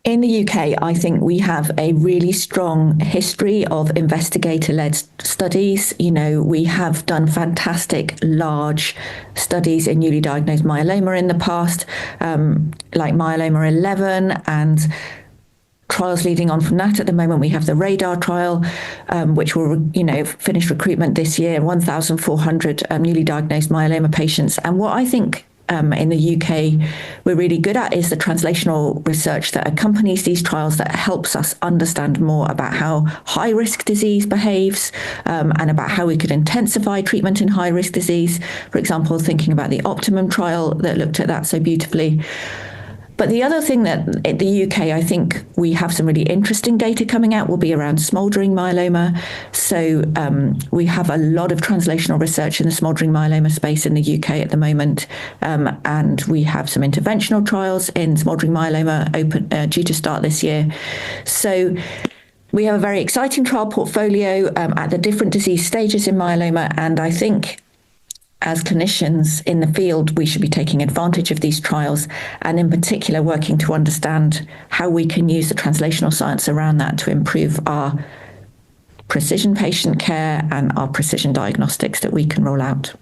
In the UK, I think we have a really strong history of investigator-led studies. We have done fantastic large studies in newly diagnosed myeloma in the past, like myeloma 11, and trials leading on from that. At the moment, we have the Radar trial, which will, finish recruitment this year, 1,400 newly diagnosed myeloma patients. And what I think in the UK we're really good at is the translational research that accompanies these trials, that helps us understand more about how high-risk disease behaves, and about how we could intensify treatment in high-risk disease. For example, thinking about the Optimum trial that looked at that so beautifully. But the other thing that in the UK, I think we have some really interesting data coming out, will be around smoldering myeloma. So we have a lot of translational research in the smoldering myeloma space in the UK at the moment. And we have some interventional trials in smoldering myeloma due to start this year. So we have a very exciting trial portfolio at the different disease stages in myeloma. And I think as clinicians in the field, we should be taking advantage of these trials, and in particular working to understand how we can use the translational science around that to improve our precision patient care and our precision diagnostics that we can roll out.